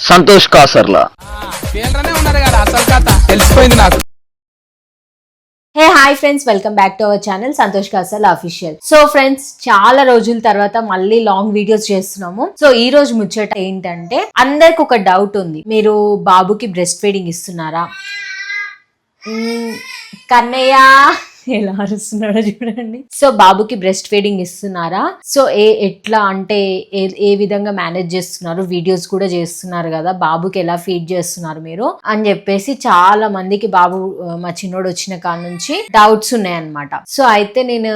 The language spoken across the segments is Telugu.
సంతోష్ కాసర్లా ఉన్నారు కదా అసలు కథ తెలిసిపోయింది నాకు. Hey hi friends, welcome back to our channel Santosh Kasarla official. So friends, చాలా రోజుల తర్వాత మళ్ళీ లాంగ్ వీడియోస్ చేస్తున్నాము. సో ఈ రోజు ముచ్చట ఏంటంటే, అందరికి ఒక డౌట్ ఉంది, మీరు బాబుకి బ్రెస్ట్ ఫీడింగ్ ఇస్తున్నారా? కన్నయ్య ఎలా అరుస్తున్నాడో చూడండి. సో బాబుకి బ్రెస్ట్ ఫీడింగ్ ఇస్తున్నారా? సో ఎట్లా అంటే ఏ విధంగా మేనేజ్ చేస్తున్నారు? వీడియోస్ కూడా చేస్తున్నారు కదా, బాబుకి ఎలా ఫీడ్ చేస్తున్నారు మీరు అని చెప్పేసి చాలా మందికి బాబు మా చిన్నోడు వచ్చిన కాడ నుంచి డౌట్స్ ఉన్నాయన్నమాట. సో అయితే నేను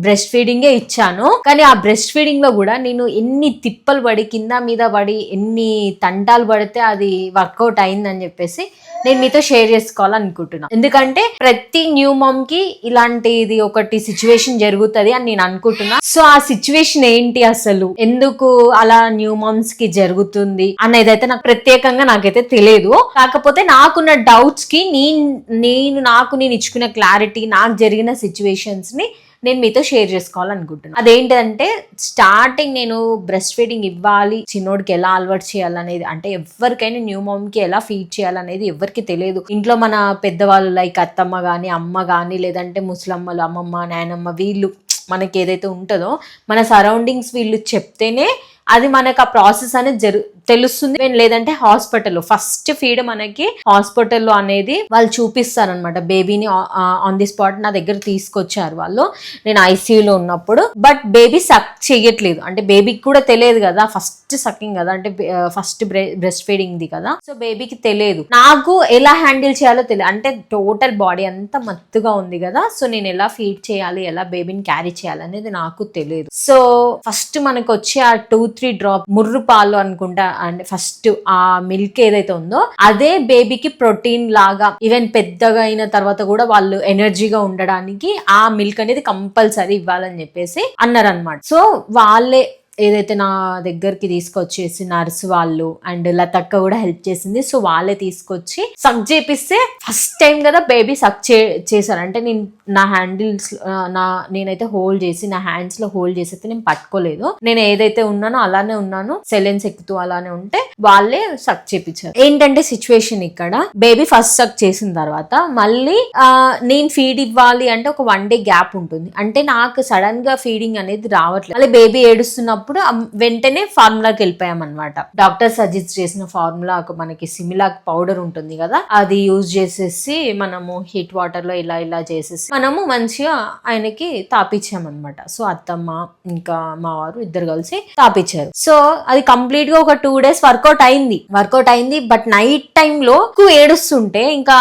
బ్రెస్ట్ ఫీడింగే ఇచ్చాను, కానీ ఆ బ్రెస్ట్ ఫీడింగ్ లో కూడా నేను ఎన్ని తిప్పలు పడి కింద మీద పడి ఎన్ని తంటాలు పడితే అది వర్కౌట్ అయిందని చెప్పేసి నేను మీతో షేర్ చేసుకోవాలనుకుంటున్నా. ఎందుకంటే ప్రతి న్యూ మామ్ కి ఇలాంటిది ఒకటి సిచ్యువేషన్ జరుగుతుంది అని నేను అనుకుంటున్నా. సో ఆ సిచ్యువేషన్ ఏంటి, అసలు ఎందుకు అలా న్యూ మామ్స్ కి జరుగుతుంది అనేది అయితే నాకు ప్రత్యేకంగా నాకైతే తెలియదు. కాకపోతే నాకున్న డౌట్స్ కి నేను ఇచ్చుకున్న క్లారిటీ, నాకు జరిగిన సిచ్యువేషన్స్ ని నేను మీతో షేర్ చేసుకోవాలనుకుంటున్నాను. అదేంటంటే, స్టార్టింగ్ నేను బ్రెస్ట్ ఫీడింగ్ ఇవ్వాలి, చిన్నోడికి ఎలా అలవాటు చేయాలనేది, అంటే ఎవరికైనా న్యూ మామ్ కి ఎలా ఫీడ్ చేయాలనేది ఎవరికి తెలియదు. ఇంట్లో మన పెద్దవాళ్ళు లైక్ అత్తమ్మ కానీ అమ్మ కానీ లేదంటే ముసలమ్మలు, అమ్మమ్మ, నాయనమ్మ, వీళ్ళు మనకి ఏదైతే ఉంటుందో మన సరౌండింగ్స్ వీళ్ళు చెప్తేనే అది మనకు ఆ ప్రాసెస్ అనేది తెలుస్తుంది. లేదంటే హాస్పిటల్లో ఫస్ట్ ఫీడ్ మనకి హాస్పిటల్లో అనేది వాళ్ళు చూపిస్తారనమాట. బేబీని ఆన్ ది స్పాట్ నా దగ్గర తీసుకొచ్చారు వాళ్ళు, నేను ఐసీయూలో ఉన్నప్పుడు. బట్ బేబీ సక్ చెయ్యట్లేదు, అంటే బేబీకి కూడా తెలియదు కదా, ఫస్ట్ సకింగ్ కదా, అంటే ఫస్ట్ బ్రెస్ట్ ఫీడింగ్ ది కదా. సో బేబీకి తెలియదు, నాకు ఎలా హ్యాండిల్ చేయాలో తెలియదు. అంటే టోటల్ బాడీ అంతా మత్తుగా ఉంది కదా, సో నేను ఎలా ఫీడ్ చేయాలి, ఎలా బేబీని క్యారీ చేయాలి అనేది నాకు తెలియదు. సో ఫస్ట్ మనకు వచ్చే ఆ 2-3 డ్రాప్ ముర్రు పాలు అనుకుంటా, అంటే ఫస్ట్ ఆ మిల్క్ ఏదైతే ఉందో అదే బేబీకి ప్రోటీన్ లాగా, ఈవెన్ పెద్దగా అయిన తర్వాత కూడా వాళ్ళు ఎనర్జీగా ఉండడానికి ఆ మిల్క్ అనేది కంపల్సరీ ఇవ్వాలని చెప్పేసి అన్నారనమాట. సో వాళ్ళే ఏదైతే నా దగ్గరికి తీసుకొచ్చేసి నర్స్ వాళ్ళు అండ్ లతక్క కూడా హెల్ప్ చేసింది. సో వాళ్ళే తీసుకొచ్చి సక్ చేపిస్తే ఫస్ట్ టైం కదా బేబీ సక్ చేశారు. అంటే నేను నా హ్యాండిల్స్ నేనైతే హోల్డ్ చేసి, నా హ్యాండ్స్ లో హోల్డ్ చేసి అయితే నేను పట్టుకోలేదు. నేను ఏదైతే ఉన్నానో అలానే ఉన్నాను, సెలెన్స్ ఎక్కుతూ అలానే ఉంటే వాళ్ళే సక్ చేపించారు. ఏంటంటే సిచ్యువేషన్ ఇక్కడ, బేబీ ఫస్ట్ సక్ చేసిన తర్వాత మళ్ళీ నేను ఫీడ్ ఇవ్వాలి అంటే ఒక 1 day గ్యాప్ ఉంటుంది. అంటే నాకు సడన్ గా ఫీడింగ్ అనేది రావట్లేదు. మళ్ళీ బేబీ ఏడుస్తున్నప్పుడు వెంటనే ఫార్ములాకి వెళ్ళిపోయాం అనమాట. డాక్టర్ సజెస్ట్ చేసిన ఫార్ములా, మనకి సిమిలాక్ పౌడర్ ఉంటుంది కదా, అది యూజ్ చేసేసి మనము హీట్ వాటర్ లో ఇలా చేసేసి మనము మంచిగా ఆయనకి తాపించామన్నమాట. సో అత్తమ్మ ఇంకా మా వారు ఇద్దరు కలిసి తాపించారు. సో అది కంప్లీట్ గా ఒక 2 days వర్కౌట్ అయింది. బట్ నైట్ టైంలో ఏడుస్తుంటే ఇంకా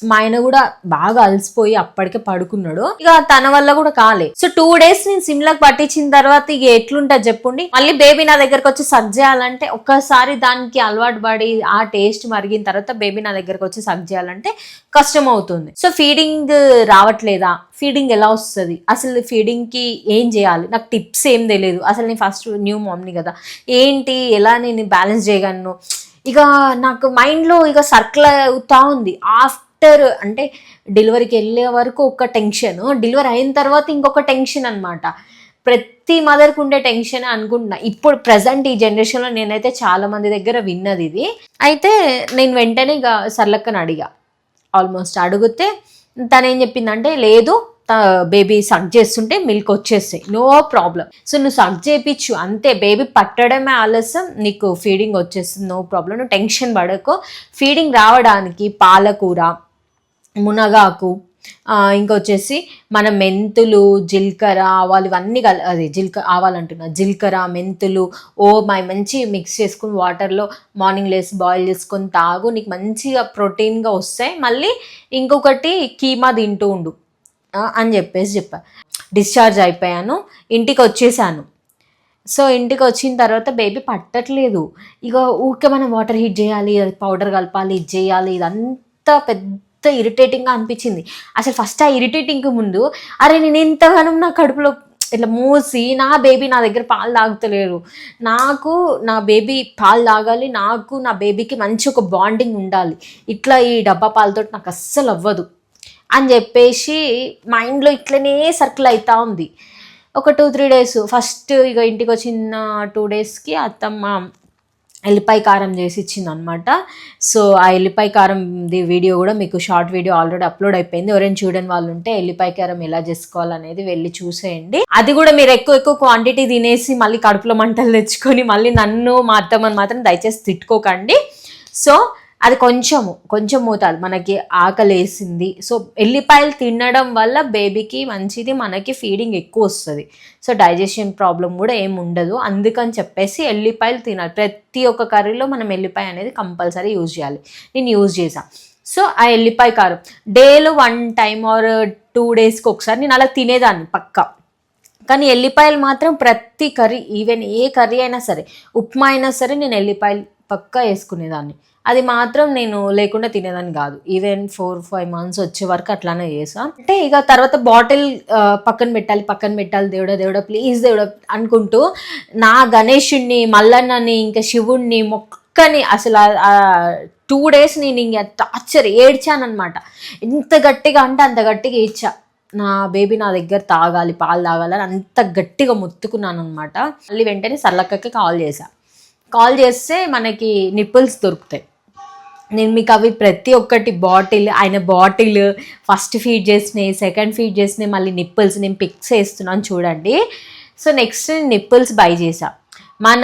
మా ఆయన కూడా బాగా అలసిపోయి అప్పటికే పడుకున్నాడు. ఇక తన వల్ల కూడా కాలే. సో 2 days నేను సిమ్లాకి పట్టించిన తర్వాత ఇక ఎట్లుంటది చెప్పండి. మళ్ళీ బేబీ నా దగ్గరకు వచ్చి సగ్ చేయాలంటే, ఒక్కసారి దానికి అలవాటు పడి ఆ టేస్ట్ మరిగిన తర్వాత బేబీ నా దగ్గరకు వచ్చి సగ్ చేయాలంటే కష్టం అవుతుంది. సో ఫీడింగ్ రావట్లేదా, ఫీడింగ్ ఎలా వస్తుంది, అసలు ఫీడింగ్ కి ఏం చేయాలి, నాకు టిప్స్ ఏం తెలియదు. అసలు నేను ఫస్ట్ న్యూ మామ్ని కదా, ఏంటి ఎలా నేను బ్యాలెన్స్ చేయగలను, ఇక నాకు మైండ్లో ఇక సర్కిల్ అవుతా ఉంది. అంటే డెలివరీకి వెళ్ళే వరకు ఒక టెన్షన్, డెలివరీ అయిన తర్వాత ఇంకొక టెన్షన్ అనమాట. ప్రతి మదర్కి ఉండే టెన్షన్ అనుకుంటున్నా. ఇప్పుడు ప్రజెంట్ ఈ జనరేషన్లో నేనైతే చాలా మంది దగ్గర విన్నది ఇది. అయితే నేను వెంటనే ఇక సర్లక్కని అడిగా, ఆల్మోస్ట్ అడిగితే తను ఏం చెప్పిందంటే, లేదు బేబీ సక్ చేస్తుంటే మిల్క్ వచ్చేస్తాయి, నో ప్రాబ్లం, సో నువ్వు సక్ చేయించు అంతే, బేబీ పట్టడమే ఆలస్యం, నీకు ఫీడింగ్ వచ్చేస్తుంది, నో ప్రాబ్లం, నువ్వు టెన్షన్ పడకు. ఫీడింగ్ రావడానికి పాలకూర, మునగాకు, ఇంకొచ్చేసి మన మెంతులు, జీలకర్ర, ఆవాలు ఇవన్నీ జీలకర్ర, మెంతులు మంచి మిక్స్ చేసుకుని వాటర్లో మార్నింగ్ లేసి బాయిల్ చేసుకొని తాగు, నీకు మంచిగా ప్రోటీన్గా వస్తాయి. మళ్ళీ ఇంకొకటి కీమా తింటూ ఉండు అని చెప్పా. డిశ్చార్జ్ అయిపోయాను, ఇంటికి వచ్చేసాను. సో ఇంటికి వచ్చిన తర్వాత బేబీ పట్టట్లేదు. ఇక ఊరికే మనం వాటర్ హీట్ చేయాలి, పౌడర్ కలపాలి, ఇది చేయాలి, ఇదంతా పెద్ద ఇరిటేటింగ్గా అనిపించింది. అసలు ఫస్ట్ ఆ ఇరిటేటింగ్కి ముందు, అరే నేను ఎంతగానో నా కడుపులో ఇట్లా మూసి నా బేబీ నా దగ్గర పాలు తాగుతలేరు, నాకు నా బేబీ పాలు తాగాలి, నాకు నా బేబీకి మంచి ఒక బాండింగ్ ఉండాలి, ఇట్లా ఈ డబ్బా పాలతో నాకు అస్సలు అవ్వదు అని చెప్పేసి మైండ్లో ఇట్లనే సర్కిల్ అవుతూ ఉంది. ఒక 2-3 days ఫస్ట్ ఇక ఇంటికి వచ్చిన 2 daysకి అత్తమ్మ ఎల్లిపాయ కారం చేసి ఇచ్చింది అనమాట. సో ఆ ఎల్లిపాయ కారంది వీడియో కూడా మీకు షార్ట్ వీడియో ఆల్రెడీ అప్లోడ్ అయిపోయింది. ఎవరైనా చూడని వాళ్ళు ఉంటే ఎల్లిపాయ కారం ఎలా చేసుకోవాలనేది వెళ్ళి చూసేయండి. అది కూడా మీరు ఎక్కువ క్వాంటిటీ తినేసి మళ్ళీ కడుపులో మంటలు తెచ్చుకొని మళ్ళీ నన్ను మా అత్తమ్మని మాత్రం దయచేసి తిట్టుకోకండి. సో అది కొంచెం మోతాదు, మనకి ఆకలి వేసింది. సో ఎల్లిపాయలు తినడం వల్ల బేబీకి మంచిది, మనకి ఫీడింగ్ ఎక్కువ వస్తుంది. సో డైజెషన్ ప్రాబ్లం కూడా ఏమి ఉండదు. అందుకని చెప్పేసి ఎల్లిపాయలు తినాలి. ప్రతి ఒక్క కర్రీలో మనం ఎల్లిపాయ అనేది కంపల్సరీ యూజ్ చేయాలి. నేను యూజ్ చేశాను. సో ఆ ఎల్లిపాయ కారం డేలో 1 టైం ఆర్ 2 డేస్కి ఒకసారి నేను అలా తినేదాన్ని పక్కా. కానీ ఎల్లిపాయలు మాత్రం ప్రతి కర్రీ, ఈవెన్ ఏ కర్రీ అయినా సరే, ఉప్మా అయినా సరే నేను ఎల్లిపాయలు పక్కా వేసుకునేదాన్ని. అది మాత్రం నేను లేకుండా తినేదాన్ని కాదు. ఈవెన్ 4-5 months వచ్చే వరకు అట్లానే చేసా. అంటే ఇక తర్వాత బాటిల్ పక్కన పెట్టాలి దేవుడా ప్లీజ్ దేవుడా అనుకుంటూ నా గణేషుణ్ణి, మల్లన్నని, ఇంకా శివుణ్ణి మొక్కని అసలు 2 days నేను ఇంక టార్చర్ ఏడ్చానమాట. ఎంత గట్టిగా అంటే అంత గట్టిగా ఏడ్చా. నా బేబీ నా దగ్గర తాగాలి, పాలు తాగాలని అంత గట్టిగా మొత్తుకున్నాను అనమాట. మళ్ళీ వెంటనే సర్లక్కకి కాల్ చేస్తే మనకి నిప్పుల్స్ దొరుకుతాయి. నేను మీకు అవి ప్రతి ఒక్కటి ఆయన బాటిల్ ఫస్ట్ ఫీడ్ చేసినాయి, సెకండ్ ఫీడ్ చేసినాయి, మళ్ళీ నిప్పుల్స్ నేను పిక్స్ వేస్తున్నాను చూడండి. సో నెక్స్ట్ నిప్పుల్స్ బై చేసా. మన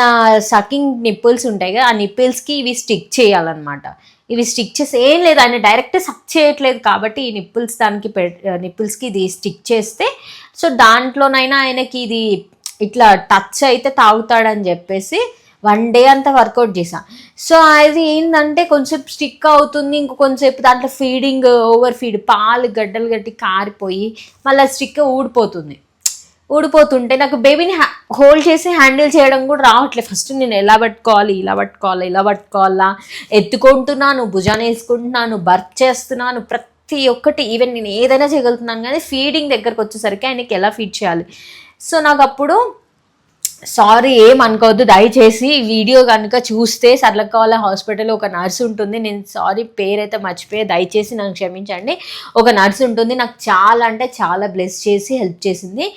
సకింగ్ నిప్పుల్స్ ఉంటాయి కదా, ఆ నిప్పుల్స్కి ఇవి స్టిక్ చేయాలన్నమాట. ఇవి స్టిక్ చేసి ఏం లేదు, ఆయన డైరెక్ట్ సక్ చేయట్లేదు కాబట్టి ఈ నిప్పుల్స్ నిప్పుల్స్కి ఇది స్టిక్ చేస్తే సో దాంట్లోనైనా ఆయనకి ఇది ఇట్లా టచ్ అయితే తాగుతాడని చెప్పేసి 1 day అంతా వర్కౌట్ చేసా. సో అది ఏంటంటే కొంచెం స్టిక్ అవుతుంది, కొంచెంసేపు దాంట్లో ఫీడింగ్ ఓవర్ ఫీడ్, పాలు గడ్డలు గట్టి కారిపోయి మళ్ళీ స్టిక్ ఊడిపోతుంటే నాకు బేబీని హోల్డ్ చేసి హ్యాండిల్ చేయడం కూడా రావట్లేదు. ఫస్ట్ నేను ఎలా పట్టుకోవాలా, ఎత్తుకుంటున్నాను, భుజాన్ని వేసుకుంటున్నాను, బర్త్ చేస్తున్నాను, ప్రతి ఒక్కటి. ఈవెన్ నేను ఏదైనా చేయగలుగుతున్నాను, కానీ ఫీడింగ్ దగ్గరకు వచ్చేసరికి ఆయనకి ఎలా ఫీడ్ చేయాలి. సో నాకు అప్పుడు సారీ ఏమనుకోవద్దు దయచేసి, వీడియో కనుక చూస్తే సర్లక్కవాళ్ళ హాస్పిటల్లో ఒక నర్స్ ఉంటుంది, నేను సారీ పేరైతే మర్చిపోయే, దయచేసి నన్ను క్షమించండి. ఒక నర్స్ ఉంటుంది, నాకు చాలా అంటే చాలా బ్లెస్ చేసి హెల్ప్ చేసింది.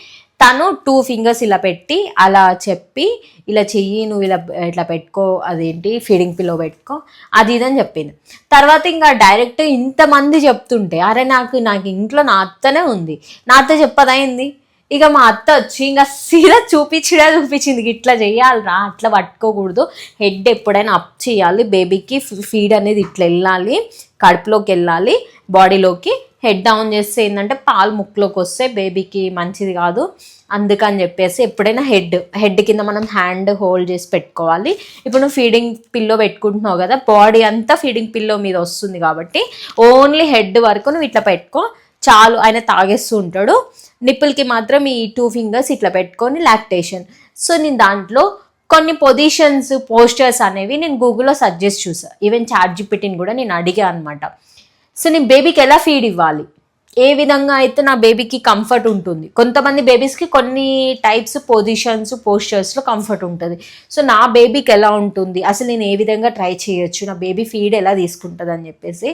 తను 2 fingers ఇలా పెట్టి అలా చెప్పి, ఇలా చెయ్యి, నువ్వు ఇట్లా పెట్టుకో, అదేంటి ఫీడింగ్ పిల్లో పెట్టుకో, అది ఇదని చెప్పింది. తర్వాత ఇంకా డైరెక్ట్ ఇంతమంది చెప్తుంటే అరే నాకు ఇంట్లో నా అత్తనే ఉంది, నా అత్త చెప్పదైంది. ఇక మా అత్త వచ్చి ఇంకా సీదా చూపించింది, ఇట్లా చెయ్యాలిరా, అట్లా పట్టుకోకూడదు, హెడ్ ఎప్పుడైనా అప్ చేయాలి, బేబీకి ఫీడ్ అనేది ఇట్లా వెళ్ళాలి, కడుపులోకి వెళ్ళాలి, బాడీలోకి. హెడ్ డౌన్ చేస్తే ఏంటంటే పాలు ముక్కులోకి వస్తే బేబీకి మంచిది కాదు. అందుకని చెప్పేసి ఎప్పుడైనా హెడ్ కింద మనం హ్యాండ్ హోల్డ్ చేసి పెట్టుకోవాలి. ఇప్పుడు నువ్వు ఫీడింగ్ పిల్లో పెట్టుకుంటున్నావు కదా, బాడీ అంతా ఫీడింగ్ పిల్లో మీద వస్తుంది కాబట్టి ఓన్లీ హెడ్ వరకు నువ్వు ఇట్లా పెట్టుకో చాలు. ఆయన తాగేస్తూ ఉంటాడు. నిప్పుల్కి మాత్రం ఈ 2 fingers ఇట్లా పెట్టుకొని లాక్టేషన్. సో నేను దాంట్లో కొన్ని పొజిషన్స్, పోస్టర్స్ అనేవి నేను గూగుల్లో సజెస్ట్ చూసా. ఈవెన్ ChatGPTని కూడా నేను అడిగా అనమాట. సో నేను బేబీకి ఎలా ఫీడ్ ఇవ్వాలి, ఏ విధంగా అయితే నా బేబీకి కంఫర్ట్ ఉంటుంది. కొంతమంది బేబీస్కి కొన్ని టైప్స్ పొజిషన్స్, పోస్చర్స్లో కంఫర్ట్ ఉంటుంది. సో నా బేబీకి ఎలా ఉంటుంది, అసలు నేను ఏ విధంగా ట్రై చేయొచ్చు, నా బేబీ ఫీడ్ ఎలా తీసుకుంటుంది అని చెప్పేసి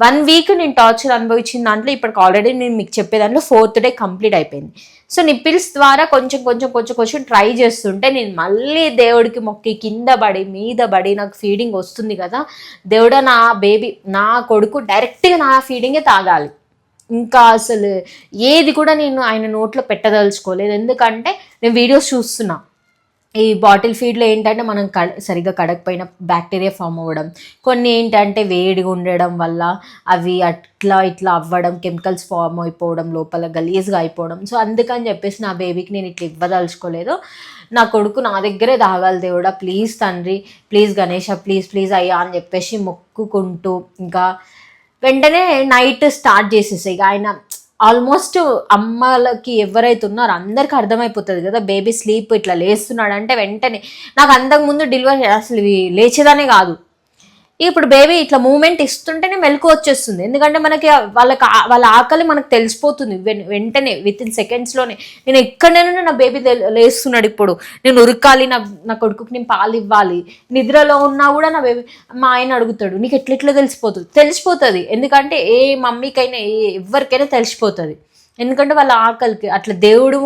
1 week నేను టార్చర్ అనుభవించిన దాంట్లో ఇప్పటికి ఆల్రెడీ నేను మీకు చెప్పే దాంట్లో 4th day కంప్లీట్ అయిపోయింది. సో నిప్పిల్స్ ద్వారా కొంచెం ట్రై చేస్తుంటే నేను మళ్ళీ దేవుడికి మొక్కి కింద పడి మీద పడి నాకు ఫీడింగ్ వస్తుంది కదా, దేవుడా నా బేబీ, నా కొడుకు డైరెక్ట్గా నా ఫీడింగే తాగాలి. ఇంకా అసలు ఏది కూడా నేను ఆయన నోట్లో పెట్టదలుచుకోలేదు. ఎందుకంటే నేను వీడియోస్ చూస్తున్నా, ఈ బాటిల్ ఫీడ్లో ఏంటంటే మనం సరిగ్గా కడగపోయిన బ్యాక్టీరియా ఫామ్ అవ్వడం, కొన్ని ఏంటంటే వేడిగా ఉండడం వల్ల అవి ఇట్లా అవ్వడం, కెమికల్స్ ఫామ్ అయిపోవడం, లోపల గలీజ్గా అయిపోవడం. సో అందుకని చెప్పేసి నా బేబీకి నేను ఇట్లా ఇవ్వదలుచుకోలేదు. నా కొడుకు నా దగ్గరే తాగాలి దేవుడా, ప్లీజ్ తండ్రి, ప్లీజ్ గణేష, ప్లీజ్ అయ్యా అని చెప్పేసి మొక్కుకుంటూ ఇంకా వెంటనే నైట్ స్టార్ట్ చేసేసాయి. ఇక ఆయన ఆల్మోస్ట్ అమ్మలకి ఎవరైతే ఉన్నారో అందరికీ అర్థమైపోతుంది కదా, బేబీ స్లీప్ ఇట్లా లేస్తున్నాడు అంటే వెంటనే. నాకు అంతకుముందు డెలివరీ అసలు లేచేదానే కాదు. ఇప్పుడు బేబీ ఇట్లా మూమెంట్ ఇస్తుంటేనే మెలకు వచ్చేస్తుంది. ఎందుకంటే మనకి వాళ్ళ ఆకలి మనకు తెలిసిపోతుంది వెంటనే, వితిన్ సెకండ్స్లోనే. నేను ఎక్కడైనా నా బేబీ లేస్తున్నాడు, ఇప్పుడు నేను ఉరకాలి, నా కొడుకుకి నేను పాలు ఇవ్వాలి, నిద్రలో ఉన్నా కూడా నా బేబీ, మా ఆయన అడుగుతాడు నీకు ఎట్లా తెలిసిపోతుంది. ఎందుకంటే ఏ మమ్మీకైనా ఎవరికైనా తెలిసిపోతుంది. ఎందుకంటే వాళ్ళ ఆకలికి అట్లా దేవుడు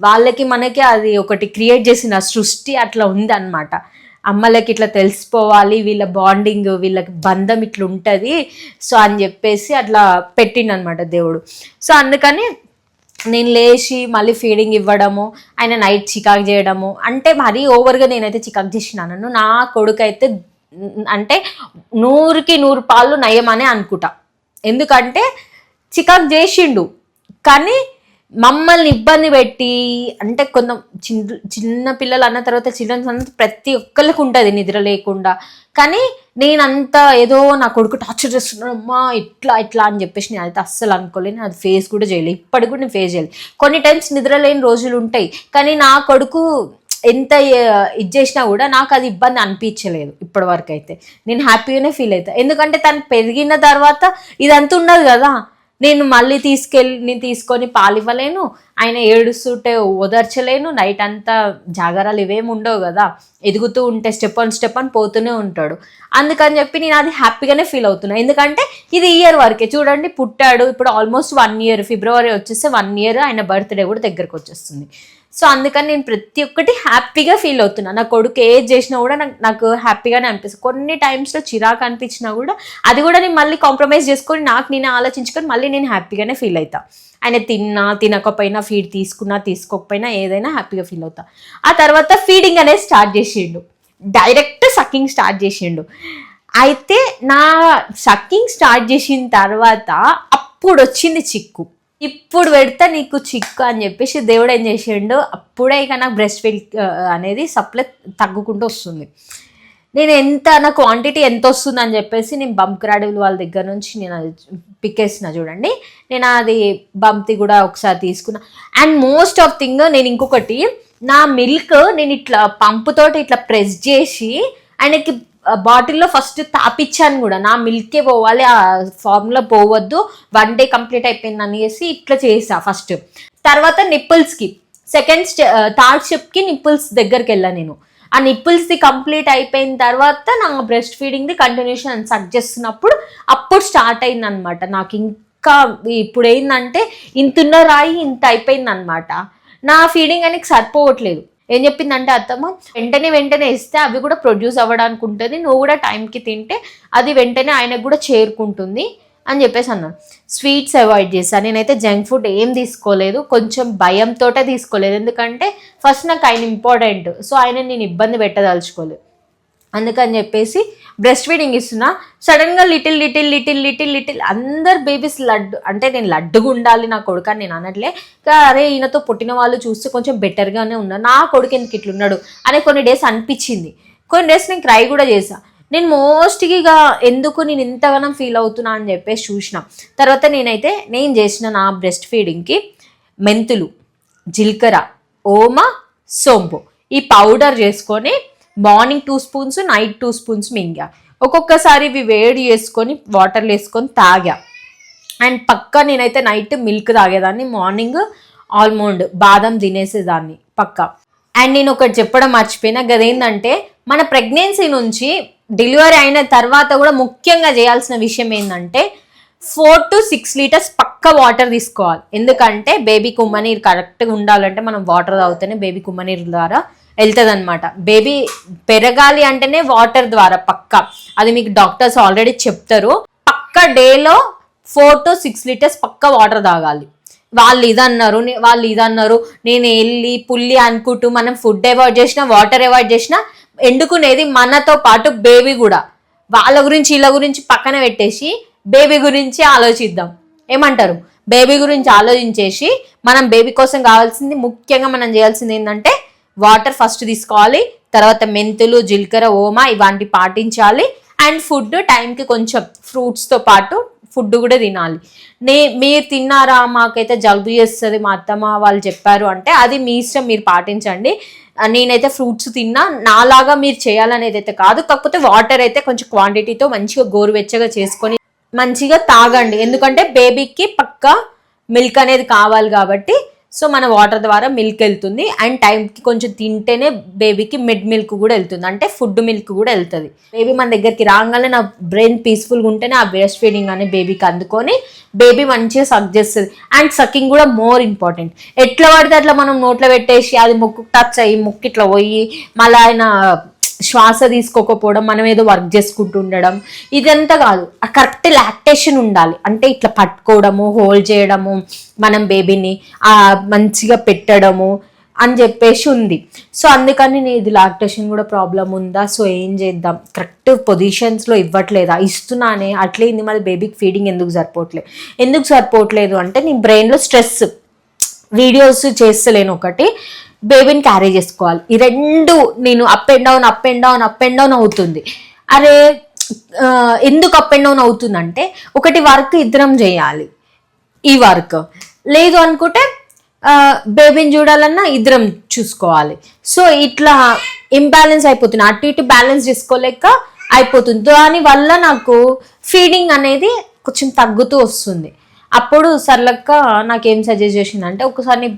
వాళ్ళకి మనకి అది ఒకటి క్రియేట్ చేసిన సృష్టి అట్లా ఉంది అనమాట. అమ్మలకి ఇట్లా తెలిసిపోవాలి, వీళ్ళ బాండింగ్, వీళ్ళకి బంధం ఇట్లా ఉంటుంది. సో అని చెప్పేసి అట్లా పెట్టిండనమాట దేవుడు. సో అందుకని నేను లేచి మళ్ళీ ఫీడింగ్ ఇవ్వడము, ఆయన నైట్ చికాకు చేయడము, అంటే మరీ ఓవర్గా నేనైతే చికాకు చేసినాను. నా కొడుకు అయితే అంటే 100కి 100 పాలు నయమనే అనుకుంటా. ఎందుకంటే చికాకు చేసిండు, కానీ మమ్మల్ని ఇబ్బంది పెట్టి, అంటే కొంత చిన్న పిల్లలు అన్న తర్వాత చిల్డ్రన్స్ అన్న ప్రతి ఒక్కరికి ఉంటుంది నిద్ర లేకుండా. కానీ నేనంత ఏదో నా కొడుకు టార్చర్ చేస్తున్నాడు అమ్మా ఇట్లా ఇట్లా అని చెప్పేసి నేను అయితే అస్సలు అనుకోలేను. అది ఫేస్ కూడా చేయలేదు, ఇప్పటికి కూడా నేను ఫేస్ చేయలేదు. కొన్ని టైమ్స్ నిద్ర లేని రోజులు ఉంటాయి, కానీ నా కొడుకు ఎంత ఇది చేసినా కూడా నాకు అది ఇబ్బంది అనిపించలేదు ఇప్పటి వరకు అయితే. నేను హ్యాపీగానే ఫీల్ అవుతాను, ఎందుకంటే తను పెరిగిన తర్వాత ఇదంతా ఉండదు కదా. నేను మళ్ళీ నేను తీసుకొని పాలు ఇవ్వలేను, ఆయన ఏడుస్తుంటే ఓదర్చలేను, నైట్ అంతా జాగారాలు ఇవేమి ఉండవు కదా, ఎదుగుతూ ఉంటే స్టెప్ ఆన్ పోతూనే ఉంటాడు. అందుకని చెప్పి నేను అది హ్యాపీగానే ఫీల్ అవుతున్నాను. ఎందుకంటే ఇది ఇయర్ వరకే చూడండి, పుట్టాడు ఇప్పుడు ఆల్మోస్ట్ 1 year, ఫిబ్రవరి వచ్చేస్తే 1 year, ఆయన బర్త్డే కూడా దగ్గరకు వచ్చేస్తుంది. సో అందుకని నేను ప్రతి ఒక్కటి హ్యాపీగా ఫీల్ అవుతున్నా. నా కొడుకు ఏది చేసినా కూడా నాకు హ్యాపీగానే అనిపిస్తుంది. కొన్ని టైమ్స్లో చిరాకు అనిపించినా కూడా అది కూడా నేను మళ్ళీ కాంప్రమైజ్ చేసుకొని నాకు నేను ఆలోచించుకొని మళ్ళీ నేను హ్యాపీగానే ఫీల్ అవుతా. ఆయన తినకపోయినా, ఫీడ్ తీసుకోకపోయినా ఏదైనా హ్యాపీగా ఫీల్ అవుతా. ఆ తర్వాత ఫీడింగ్ అనేది స్టార్ట్ చేసిండు, డైరెక్ట్ సక్కింగ్ స్టార్ట్ చేసిండు. అయితే నా సక్కింగ్ స్టార్ట్ చేసిన తర్వాత అప్పుడు వచ్చింది చిక్కు. ఇప్పుడు పెడతా నీకు చిక్కు అని చెప్పేసి దేవుడు ఏం చేసిండు, అప్పుడే ఇక నాకు బ్రెస్ట్ ఫీడ్ అనేది సప్లై తగ్గుకుంటూ వస్తుంది. నా క్వాంటిటీ ఎంత వస్తుంది అని చెప్పేసి నేను బంప్ క్రాడిల్ వాళ్ళ దగ్గర నుంచి నేను అది పిక్కేసిన చూడండి. నేను అది బంప్ది కూడా ఒకసారి తీసుకున్నా. అండ్ మోస్ట్ ఆఫ్ థింగ్ నేను ఇంకొకటి, నా మిల్క్ నేను ఇట్లా పంపుతోటి ఇట్లా ప్రెస్ చేసి ఆయనకి బాటిల్లో ఫస్ట్ తాపిచ్చాను కూడా. నా మిల్కే పోవాలి, ఆ ఫార్ములా పోవద్దు, 1 day కంప్లీట్ అయిపోయింది అనేసి ఇట్లా చేసా ఫస్ట్. తర్వాత నిప్పుల్స్కి థర్డ్ స్టెప్కి నిప్పుల్స్ దగ్గరికి వెళ్ళాను నేను. ఆ నిప్పుల్స్ది కంప్లీట్ అయిపోయిన తర్వాత నా బ్రెస్ట్ ఫీడింగ్ది కంటిన్యూషన్ సక్ చేస్తున్నప్పుడు అప్పుడు స్టార్ట్ అయింది అనమాట. నాకు ఇంకా ఇప్పుడు ఏంటంటే ఇంత రాయి ఇంత అయిపోయింది అనమాట. నా ఫీడింగ్ అనేది సరిపోవట్లేదు. ఏం చెప్పిందంటే అత్తమ్మ, వెంటనే ఇస్తే అవి కూడా ప్రొడ్యూస్ అవ్వడానికి ఉంటుంది, నువ్వు కూడా టైంకి తింటే అది వెంటనే ఆయనకు కూడా చేరుకుంటుంది అని చెప్పేసి అన్నాను. స్వీట్స్ అవాయిడ్ చేశాను, నేనైతే జంక్ ఫుడ్ ఏం తీసుకోలేదు, కొంచెం భయంతోటే తీసుకోలేదు. ఎందుకంటే ఫస్ట్ నాకు ఆయన ఇంపార్టెంట్, సో ఆయన నేను ఇబ్బంది పెట్టదలుచుకోలేదు. అందుకని చెప్పేసి బ్రెస్ట్ ఫీడింగ్ ఇస్తున్నా. సడన్గా లిటిల్ అందరు బేబీస్ లడ్డు, అంటే నేను లడ్డుగా ఉండాలి నా కొడుకు అని నేను అనట్లే, అరే ఈయనతో పుట్టిన వాళ్ళు చూస్తే కొంచెం బెటర్గానే ఉన్నారు, నా కొడుకు ఎందుకు ఇట్లున్నాడు అనే కొన్ని డేస్ అనిపించింది. కొన్ని డేస్ నేను క్రై కూడా చేశా. నేను మోస్ట్గా ఎందుకు నేను ఇంతగానో ఫీల్ అవుతున్నా అని చెప్పేసి చూసిన తర్వాత నేను చేసిన నా బ్రెస్ట్ ఫీడింగ్కి మెంతులు, జీలకర్ర, ఓమ, సోంపు ఈ పౌడర్ చేసుకొని మార్నింగ్ 2 spoons, నైట్ 2 spoons మింగా. ఒక్కొక్కసారి ఇవి వేడి చేసుకొని వాటర్లో వేసుకొని తాగా. అండ్ పక్కా నేనైతే నైట్ మిల్క్ తాగేదాన్ని, మార్నింగ్ ఆల్మండ్ బాదం తినేసేదాన్ని పక్కా. అండ్ నేను ఒకటి చెప్పడం మర్చిపోయినా, అదేంటంటే మన ప్రెగ్నెన్సీ నుంచి డెలివరీ అయిన తర్వాత కూడా ముఖ్యంగా చేయాల్సిన విషయం ఏంటంటే 4 to 6 liters పక్క వాటర్ తీసుకోవాలి. ఎందుకంటే బేబీకి ఉమ్మనీరు కరెక్ట్గా ఉండాలంటే మనం వాటర్ తాగితేనే బేబీకి ఉమ్మనీరు ద్వారా వెళ్తుంది అనమాట. బేబీ పెరగాలి అంటేనే వాటర్ ద్వారా పక్క, అది మీకు డాక్టర్స్ ఆల్రెడీ చెప్తారు. పక్క డేలో 4 to 6 liters పక్క వాటర్ తాగాలి. వాళ్ళు ఇదన్నారు నేను వెళ్ళి పుల్లి అనుకుంటూ మనం ఫుడ్ అవాయిడ్ చేసినా వాటర్ అవాయిడ్ చేసినా ఎండుకునేది మనతో పాటు బేబీ కూడా. వాళ్ళ గురించి వీళ్ళ గురించి పక్కన పెట్టేసి బేబీ గురించి ఆలోచిద్దాం. ఏమంటారు? బేబీ గురించి ఆలోచించేసి మనం బేబీ కోసం కావాల్సింది ముఖ్యంగా మనం చేయాల్సింది ఏంటంటే వాటర్ ఫస్ట్ తీసుకోవాలి, తర్వాత మెంతులు, జీలకర్ర, ఓమా ఇలాంటి పాటించాలి. అండ్ ఫుడ్ టైంకి కొంచెం ఫ్రూట్స్తో పాటు ఫుడ్ కూడా తినాలి. మీరు తిన్నారా, మాకైతే జలుబు చేస్తుంది మా అత్తమ్మ వాళ్ళు చెప్పారు అంటే అది మీ ఇష్టం, మీరు పాటించండి. నేనైతే ఫ్రూట్స్ తిన్నా, నాలాగా మీరు చేయాలనేది అయితే కాదు. కాకపోతే వాటర్ అయితే కొంచెం క్వాంటిటీతో మంచిగా గోరువెచ్చగా చేసుకొని మంచిగా తాగండి. ఎందుకంటే బేబీకి పక్కా మిల్క్ అనేది కావాలి కాబట్టి. సో మన వాటర్ ద్వారా మిల్క్ వెళ్తుంది. అండ్ టైంకి కొంచెం తింటేనే బేబీకి మిడ్ మిల్క్ కూడా వెళ్తుంది, అంటే ఫుడ్ మిల్క్ కూడా వెళ్తుంది. బేబీ మన దగ్గరికి రాగానే నా బ్రెయిన్ పీస్ఫుల్గా ఉంటేనే ఆ బ్రెస్ట్ ఫీడింగ్ అనే బేబీకి అందుకొని బేబీ మంచిగా సక్ చేస్తుంది. అండ్ సకింగ్ కూడా మోర్ ఇంపార్టెంట్. ఎట్లా పడితే అట్లా మనం నోట్లో పెట్టేసి అది ముక్కు టచ్ అయ్యి ముక్కు ఇట్లా పోయి మళ్ళీ ఆయన శ్వాస తీసుకోకపోవడం, మనం ఏదో వర్క్ చేసుకుంటూ ఉండడం, ఇదంతా కాదు. కరెక్ట్ లాక్టేషన్ ఉండాలి. అంటే ఇట్లా పట్టుకోవడము, హోల్డ్ చేయడము, మనం బేబీని మంచిగా పెట్టడము అని చెప్పేసి ఉంది. సో అందుకని నేను ఇది లాక్టేషన్ కూడా ప్రాబ్లం ఉందా, సో ఏం చేద్దాం, కరెక్ట్ పొజిషన్స్లో ఇవ్వట్లేదా, ఇస్తున్నానే అట్లయింది, మరి బేబీకి ఫీడింగ్ ఎందుకు సరిపోవట్లేదు అంటే నీ బ్రెయిన్లో స్ట్రెస్, వీడియోస్ చేస్తలేను, ఒకటి బేబీని క్యారీ చేసుకోవాలి, ఈ రెండు నేను అప్ అండ్ డౌన్ అవుతుంది. అరే ఎందుకు అప్ అండ్ డౌన్ అవుతుందంటే, ఒకటి వర్క్ ఇద్దరం చేయాలి, ఈ వర్క్ లేదు అనుకుంటే బేబీని చూడాలన్నా ఇద్దరం చూసుకోవాలి. సో ఇట్లా ఇంబ్యాలెన్స్ అయిపోతుంది, అటు ఇటు బ్యాలెన్స్ చేసుకోలేక అయిపోతుంది. దానివల్ల నాకు ఫీడింగ్ అనేది కొంచెం తగ్గుతూ వస్తుంది. అప్పుడు సర్లక్క నాకేం సజెస్ట్ చేసిందంటే, ఒకసారి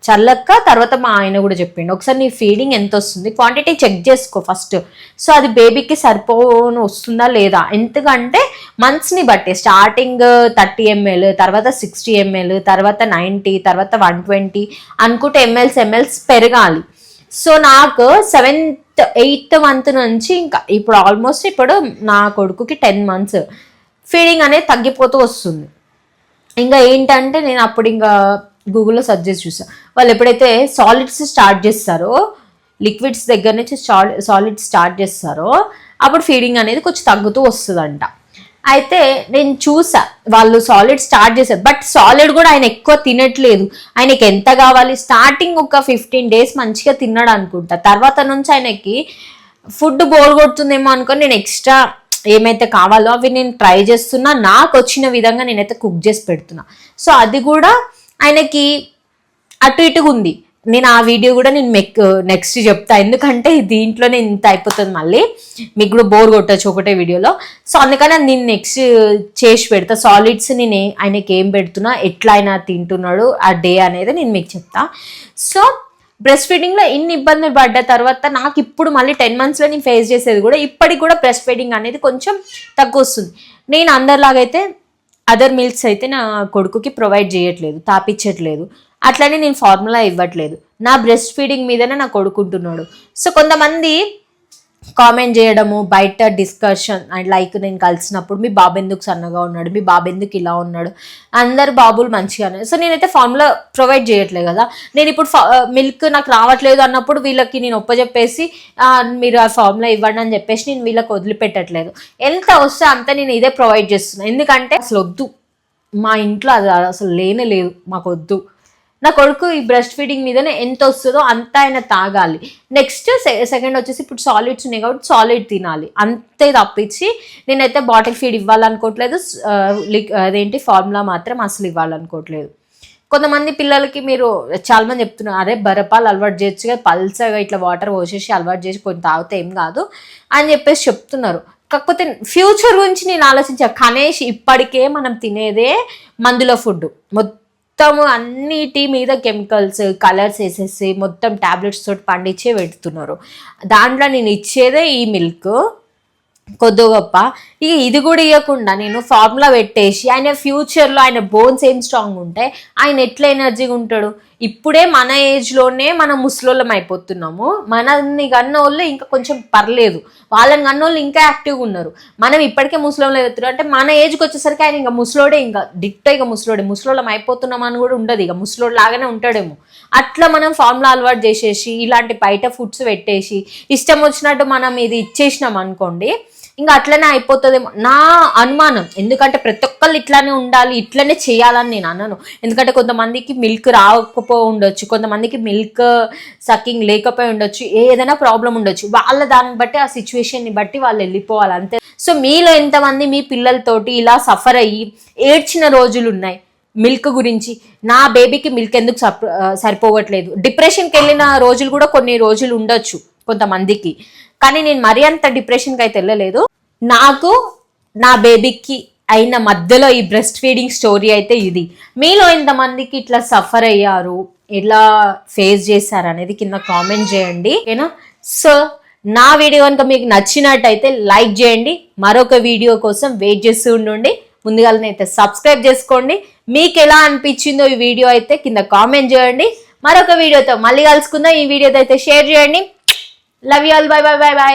చల్లక్క, తర్వాత మా ఆయన కూడా చెప్పిండు, ఒకసారి నీ ఫీడింగ్ ఎంత వస్తుంది, క్వాంటిటీ చెక్ చేసుకో ఫస్ట్. సో అది బేబీకి సరిపోను వస్తుందా లేదా, ఎందుకంటే మంత్స్ని బట్టి స్టార్టింగ్ 30 ml, తర్వాత 60 ml, తర్వాత 90, తర్వాత 120 అనుకుంటే ఎంఎల్స్ పెరగాలి. సో నాకు 7th 8th month నుంచి ఇంకా ఇప్పుడు ఆల్మోస్ట్ ఇప్పుడు నా కొడుకుకి 10 months ఫీడింగ్ అనేది తగ్గిపోతూ వస్తుంది. ఇంకా ఏంటంటే నేను అప్పుడు ఇంకా గూగుల్లో సర్చ్ చేసి చూసాను, వాళ్ళు ఎప్పుడైతే సాలిడ్స్ స్టార్ట్ చేస్తారో, లిక్విడ్స్ దగ్గర నుంచి సాలిడ్స్ స్టార్ట్ చేస్తారో అప్పుడు ఫీడింగ్ అనేది కొంచెం తగ్గుతూ వస్తుందంట. అయితే నేను చూసా వాళ్ళు సాలిడ్ స్టార్ట్ చేశారు, బట్ సాలిడ్ కూడా ఆయన ఎక్కువ తినట్లేదు. ఆయనకి ఎంత కావాలి, స్టార్టింగ్ ఒక 15 days మంచిగా తిన్నాడు అనుకుంటా, తర్వాత నుంచి ఆయనకి ఫుడ్ బోర్ కొడుతుందేమో అనుకొని నేను ఎక్స్ట్రా ఏమైతే కావాలో అవి నేను ట్రై చేస్తున్నా, నాకు వచ్చిన విధంగా నేనైతే కుక్ చేసి పెడుతున్నా. సో అది కూడా ఆయనకి అటు ఇటుగా ఉంది. నేను ఆ వీడియో కూడా నేను నెక్స్ట్ చెప్తా, ఎందుకంటే దీంట్లోనే ఇంత అయిపోతుంది, మళ్ళీ మీకు కూడా బోర్ కొట్టచ్చు ఒకటే వీడియోలో. సో అందుకని నేను నెక్స్ట్ చేసి పెడతా, సాలిడ్స్ నేను ఆయనకి ఏం పెడుతున్నా, ఎట్లా ఆయన తింటున్నాడు ఆ డే అనేది నేను మీకు చెప్తా. సో బ్రెస్ట్ ఫీడింగ్లో ఇన్ని ఇబ్బందులు పడ్డ తర్వాత నాకు ఇప్పుడు మళ్ళీ 10 monthsలో నేను ఫేస్ చేసేది కూడా, ఇప్పటికి కూడా బ్రెస్ట్ ఫీడింగ్ అనేది కొంచెం తక్కువ వస్తుంది. నేను అందరిలాగైతే అదర్ మిల్క్స్ అయితే నా కొడుకుకి ప్రొవైడ్ చేయట్లేదు, తాపించట్లేదు, అట్లనే నేను ఫార్ములా ఇవ్వట్లేదు, నా బ్రెస్ట్ ఫీడింగ్ మీదనే నా కొడుకుంటున్నాడు. సో కొంతమంది కామెంట్ చేయడము, బయట డిస్కషన్ అండ్ లైక్ నేను కలిసినప్పుడు మీ బాబు ఎందుకు సన్నగా ఉన్నాడు, మీ బాబు ఎందుకు ఇలా ఉన్నాడు, అందరు బాబులు మంచిగానే. సో నేనైతే ఫార్ములా ప్రొవైడ్ చేయట్లేదు కదా, నేను ఇప్పుడు మిల్క్ నాకు రావట్లేదు అన్నప్పుడు వీళ్ళకి నేను ఒప్పచెప్పేసి మీరు ఆ ఫార్ములా ఇవ్వండి అని చెప్పేసి నేను వీళ్ళకి వదిలిపెట్టట్లేదు. ఎంత వస్తే అంత నేను ఇదే ప్రొవైడ్ చేస్తున్నాను, ఎందుకంటే అసలు వద్దు, మా ఇంట్లో అది అసలు లేనే లేదు, మాకు వద్దు. నా కొడుకు ఈ బ్రెస్ట్ ఫీడింగ్ మీదనే ఎంత వస్తుందో అంత ఆయన తాగాలి. నెక్స్ట్ సెకండ్ వచ్చేసి ఇప్పుడు సాలిడ్స్ ఉన్నాయి కాబట్టి సాలిడ్ తినాలి, అంతే తప్పించి నేనైతే బాటిల్ ఫీడ్ ఇవ్వాలనుకోవట్లేదు, అదేంటి ఫార్ములా మాత్రం అసలు ఇవ్వాలనుకోవట్లేదు. కొంతమంది పిల్లలకి మీరు చాలా మంది చెప్తున్నారు, అరే బర్రెపాలు అలవాటు చేయొచ్చు కదా, పల్సగా ఇట్లా వాటర్ పోసేసి అలవాటు చేసి కొన్ని తాగితే ఏం కాదు అని చెప్పేసి చెప్తున్నారు. కాకపోతే ఫ్యూచర్ గురించి నేను ఆలోచించా, కనేసి ఇప్పటికే మనం తినేదే మందుల ఫుడ్, మొత్తము అన్నిటి మీద కెమికల్స్ కలర్స్ వేసేసి మొత్తం టాబ్లెట్స్ తోటి పండించే పెడుతున్నారు. దాంట్లో నేను ఇచ్చేదే ఈ మిల్క్ కొద్ది గొప్ప, ఇక ఇది కూడా ఇవ్వకుండా నేను ఫార్ములా పెట్టేసి ఆయన ఫ్యూచర్లో ఆయన బోన్స్ ఏం స్ట్రాంగ్ ఉంటే ఆయన ఎట్లా ఎనర్జీగా ఉంటాడు. ఇప్పుడే మన ఏజ్లోనే మనం ముసలోళ్ళం అయిపోతున్నాము, మనల్ని కన్నోళ్ళు ఇంకా కొంచెం పర్లేదు, వాళ్ళని కన్నోళ్ళు ఇంకా యాక్టివ్గా ఉన్నారు, మనం ఇప్పటికే ముసలోళ్ళు అవుతున్నారు. అంటే మన ఏజ్కి వచ్చేసరికి ఆయన ఇంకా ముసలోడే, ఇంకా డిట్టో ఇక ముసలోళ్ళం అయిపోతున్నాం అని కూడా ఉండదు, ఇక ముసలోడు లాగానే ఉంటాడేమో. అట్లా మనం ఫార్ములా అలవాటు చేసేసి ఇలాంటి బయట ఫుడ్స్ పెట్టేసి ఇష్టం వచ్చినట్టు మనం ఇది ఇచ్చేసినాం అనుకోండి, ఇంకా అట్లనే అయిపోతుందేమో నా అనుమానం. ఎందుకంటే ప్రతి ఒక్కళ్ళు ఇట్లానే ఉండాలి, ఇట్లనే చేయాలని నేను అన్నాను. ఎందుకంటే కొంతమందికి మిల్క్ రాకపోయి ఉండొచ్చు, కొంతమందికి మిల్క్ సకింగ్ లేకపోయి ఉండొచ్చు, ఏదైనా ప్రాబ్లం ఉండొచ్చు, వాళ్ళ దాన్ని బట్టి ఆ సిచ్యువేషన్ని బట్టి వాళ్ళు వెళ్ళిపోవాలి అంతే. సో మీలో ఎంతమంది మీ పిల్లలతోటి ఇలా సఫర్ అయ్యి ఏడ్చిన రోజులు ఉన్నాయి మిల్క్ గురించి, నా బేబీకి మిల్క్ ఎందుకు సరిపోవట్లేదు, డిప్రెషన్కి వెళ్ళిన రోజులు కూడా కొన్ని రోజులు ఉండొచ్చు కొంతమందికి, కానీ నేను మరీ అంత డిప్రెషన్కి అయితే వెళ్ళలేదు. నాకు నా బేబీకి అయిన మధ్యలో ఈ బ్రెస్ట్ ఫీడింగ్ స్టోరీ అయితే ఇది. మీలో ఎంతమందికి ఇట్లా సఫర్ అయ్యారు, ఎలా ఫేస్ చేశారు అనేది కింద కామెంట్ చేయండి, ఓకేనా. సో నా వీడియో కనుక మీకు నచ్చినట్టయితే లైక్ చేయండి, మరొక వీడియో కోసం వెయిట్ చేస్తూ ఉండండి. ముందుగానే సబ్స్క్రైబ్ చేసుకోండి. మీకు ఎలా అనిపించిందో ఈ వీడియో అయితే కింద కామెంట్ చేయండి. మరొక వీడియోతో మళ్ళీ కలుసుకుందాం. ఈ వీడియోతో అయితే షేర్ చేయండి. Love you all, by by by by.